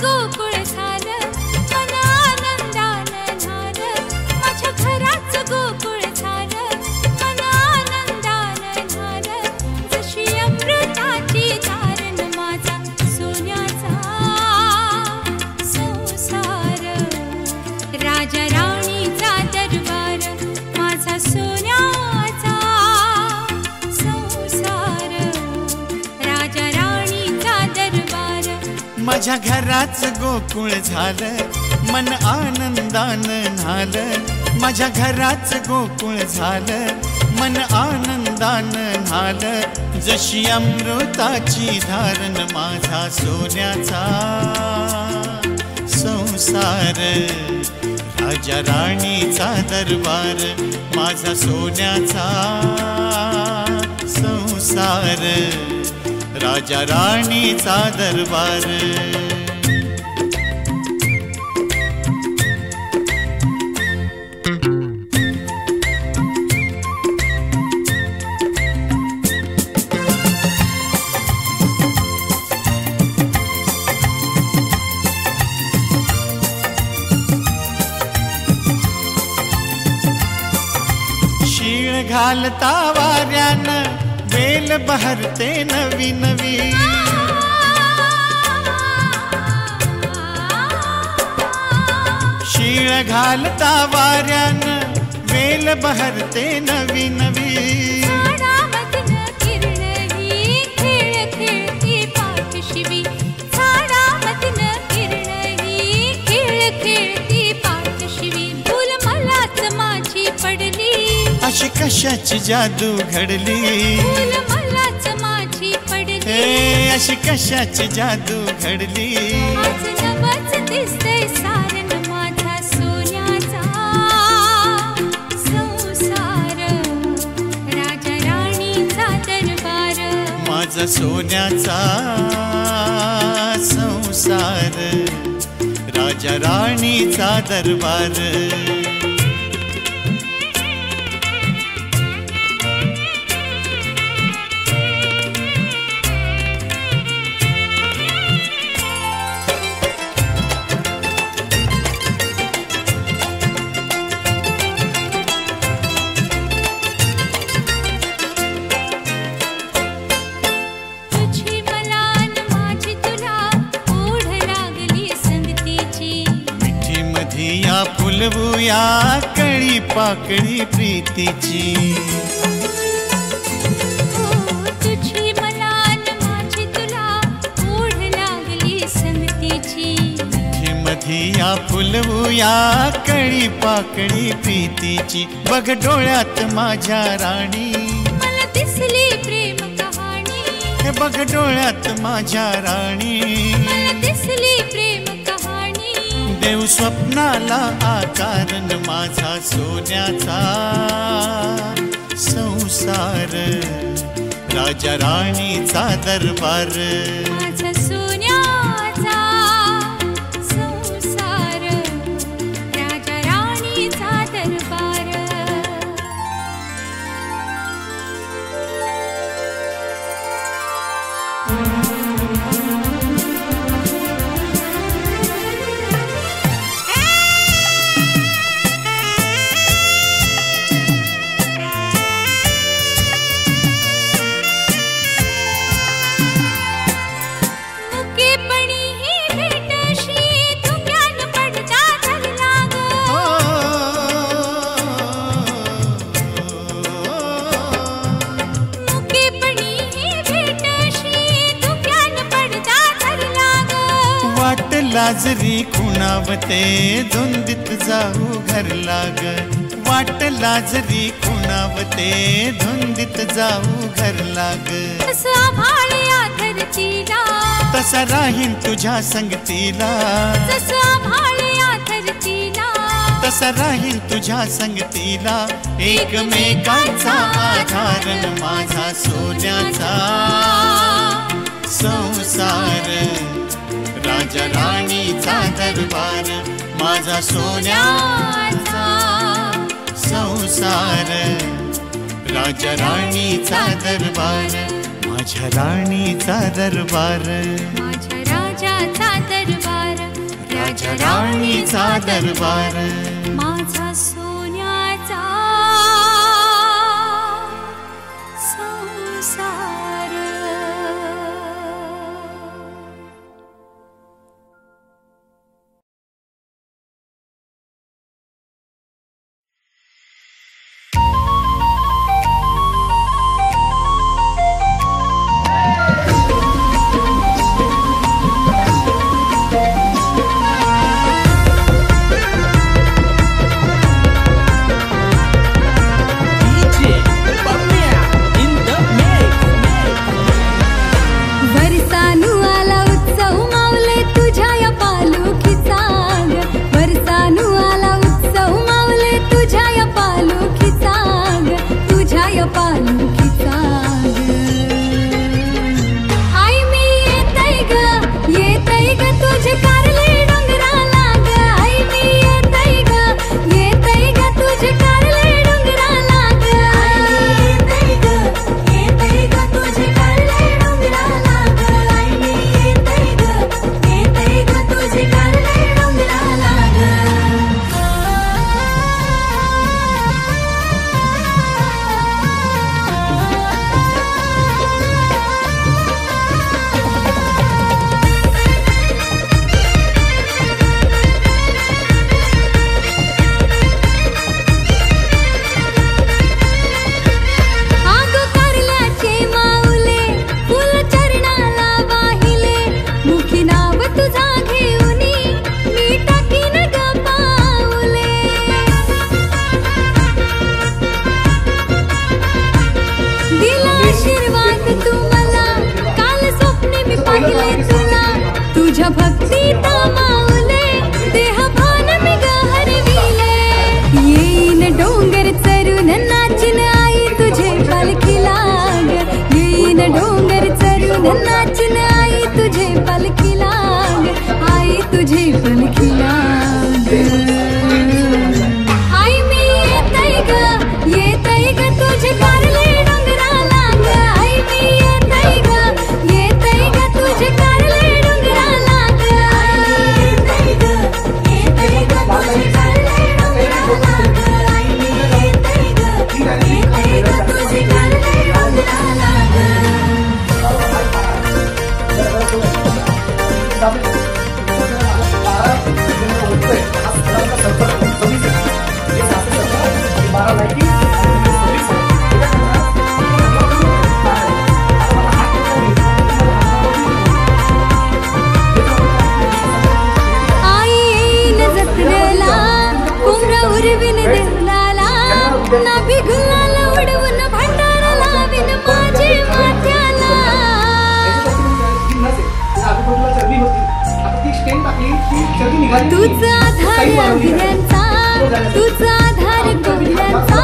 गोकुळ झालं, मन आनंदानं झालं. माझ्या घराचं गोकुळ झालं, मन आनंदानं झालं. जशी अमृताची धारण माझा सोन्याचा संसार. राजा राणीचा दरबार माझा सोन्याचा संसार. राजा राणीचा दरबार. माझ्या घराचं गोकुळ झालं, मन आनंदानं न्हालं. माझ्या घराचं गोकुळ झालं, मन आनंदानं न्हालं. जशी अमृताची धारण माझा सोन्याचा संसार. राजा राणीचा दरबार माझा सोन्याचा संसार. राजा राणीचा दरबार. शीळ घालता वाऱ्यानं वेल बहरते नवी नवी. शीळ घालता वाऱ्यानं वेल बहरते नवी नवी. झाडामधनं किरण ही खेळ खेळती पाठशिवी. झाडामधनं किरण ही खेळ खेळती पाठशिवी. फुल मलाच माझी पडली, अशी कशाची जादू घडली. फुल मलाच माझी पडली, अशी कशाची जादू घडली. आज नवच दिसतंय सारण माझा सोन्याचा संसार. राजा राणीचा दरबार माझा सोन्याचा संसार. राजा राणीचा दरबार. या फुलवूया कळी पाकळी प्रीतीची. तुझी मला माझी तुला ओढ लागली संगतीची. मिठी मधी या फुलवूया कळी पाकळी प्रीतीची. बघ डोळ्यात माझ्या राणी मला दिसली प्रेम कहाणी. बघ डोळ्यात माझ्या राणी मला दिसली प्रेम कहाणी. देव स्वप्नाला आकारण माझा सोन्याचा संसार. राजा राणीचा दरबार माझा सोन्याचा संसार. राजा राणीचा दरबार. वाट लाजरी खुणावते धुंदीत जाऊ घर लाग. वाट लाजरी खुणावते धुंदीत जाऊ घर लाग. तसा भाळ्या धरतीला तसा राहीन तुझ्या संगतीला. तसा भाळ्या धरतीला तसा राहीन तुझ्या संगतीला. एकमेकांचा आधारण माझा सोन्याचा संसार. राजा राणीचा दरबार माझा सोन्याचा संसार. राजा राणीचा दरबार माझ्या राणीचा दरबार. माझ्या राजाचा दरबार. दरबार माझा सोन्याचा संसार तुझ्या भक्तीत माऊले देह भान मी हरविले येईन डोंगर चरून नाचिन आई तुझे पालखी लाग येईन डोंगर चरून नाचिन आई तुझे पालखी लाग आई तुझे पालखी लाग आई मी येतय ग तुझे कारले डोंगरा लाग आई मी येतय ग तुझे कारले नाभी गुलाला उडवून भंडारा लावीन माझे माथ्याला तूच आधार अभियांचा तूच आधार कवियांचा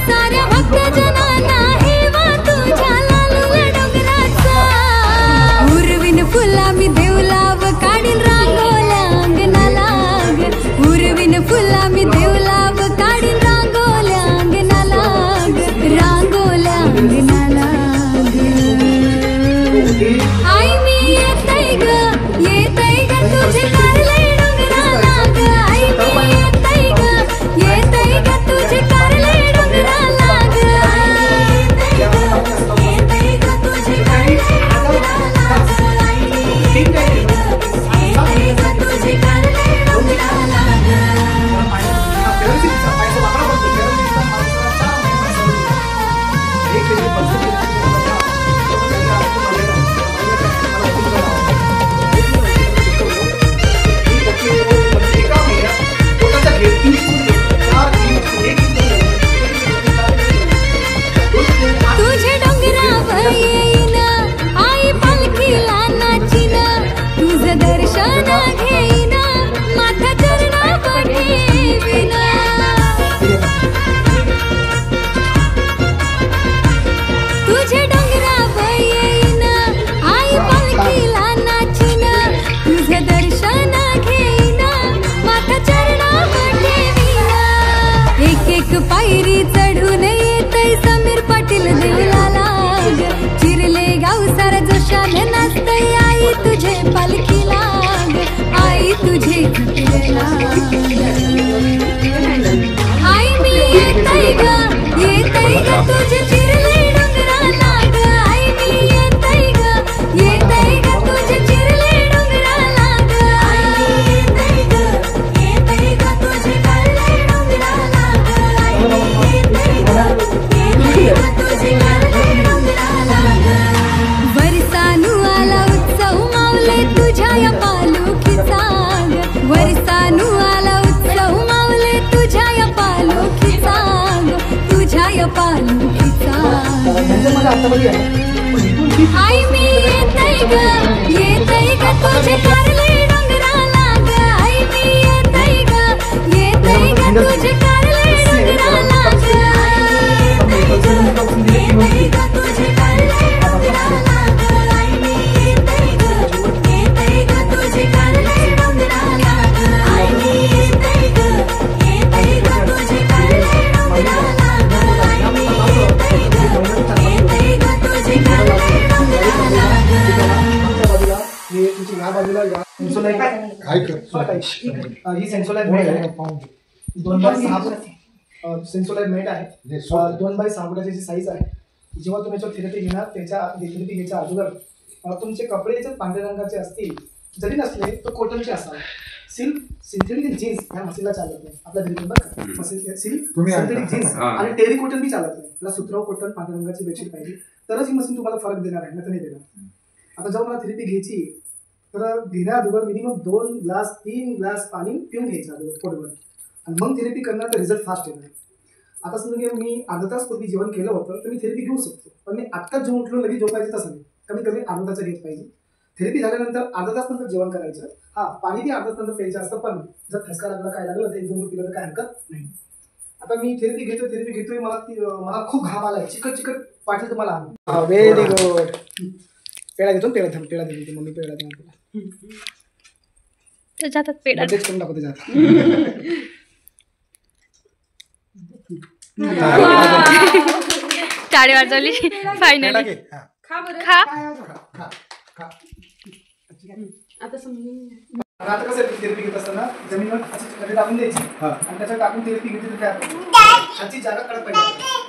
साऱ्या भक्तजनांना हेवा तुझ्या लालूला डोंगराचा उर्विन फुला मी देवलाव काढीन रांगोल्या अंगणाला उर्विन फुला मी देवलाव काढीन रांगोल्या अंगणाला आई मी येतय ग तुझे कारले डोंगरा लाग आई मी येतय ग तुझे कारले डोंगरा लाग येतय ग तुझे कारले डोंगरा लाग आई मी येतय ग तुझे कारले डोंगरा लाग तुझे डोंगरावर येईन आई पालखीला नाचीन तुझं दर्शन घेईन माथा चरणावर ठेवीन तुझे डोंगरावर येईन आई पालखीला नाचीन तुझं दर्शन घेईन माथा चरणावर ठेवीन एक एक पायरी चढून येतय समीर पाटील देवलाला चिरले गाव सारा जोशाने नाचतय आई तुझे पालखी लाग आई तुझे पालखीचा त्यांच्यामध्ये आतामध्ये आई मी येतय ग तुझे कारले डोंगराला ग आई मी येतय ग तुझे कारले डोंगराला ग येतय ग तुझे कारले डोंगराला ग आई मी येतय ग तुझे कारले डोंगराला ग आई मी येतय ग तुझे कारले डोंगराला ग आई मी येतय ग तुझे कारले डोंगराला ग हे तुमची या बाजूला या सेन्सोलाइट ही सेन्सोलाइट मेट आहे 2x6 सेन्सोलाइट मेट आहे 2x6 फुटाची जी साईज आहे. जेव्हा तुम्ही याच्यावर थेरपी घेणार त्याच्या थेरपी घ्यायच्या अगोदर तुमचे कपडे जर पांढऱ्या रंगाचे असतील जरी नसले तर कॉटनचे असावे. सिंथेटिक जीन्स ह्या मशीनला चालत नाही आपल्या घरी बघा. सिंथेटिक जीन्स आणि टेरी कॉटन बी चालत नाही. त्याला सुतराव कॉटन पांढऱ्या रंगाची बेडशीट पाहिजे तरच ही मशीन तुम्हाला फरक देणार आहे, नाही देणार. आता जेव्हा मला थेरपी घ्यायची तर घेण्या अगोदर मिनिमम 2 ग्लास 3 ग्लास पाणी पिऊन घ्यायचं अगोदर पोटभर आणि मग थेरपी करणार तर रिझल्ट फास्ट येणार. आता समजा की मी अर्धा तास पूर्वी जेवण केलं होतं तर मी थेरपी घेऊ शकतो, पण मी आत्ताच जेवण उठलो लगेच झोपायचं तसं नाही. कमी कमी अर्धा तास घेत पाहिजे. थेरपी झाल्यानंतर अर्धा तास नंतर जेवण करायचं. पाणी बी अर्धा तास नंतर प्यायचं असतं, पण जर ठसका लागला काय लागलं तर 1-2 पिलं तर काय हरकत नाही. आता मी थेरपी घेतोय मला खूप घाम आलाय, चिकट वाटेल तुम्हाला. Very good. पेढा घेतो, पेढा देतो मम्मी, पेढा देणार तुला. जातात पेढा करून टाकतो त्याच्यात. टाळी वाजवली फायनली. खा आता कसं थेरपी घेत असताना जमिनीवर टाकून द्यायची आणि त्याच्यावर टाकून थेरपी घेतली तर काय हाची जागा कडक पाहिजे.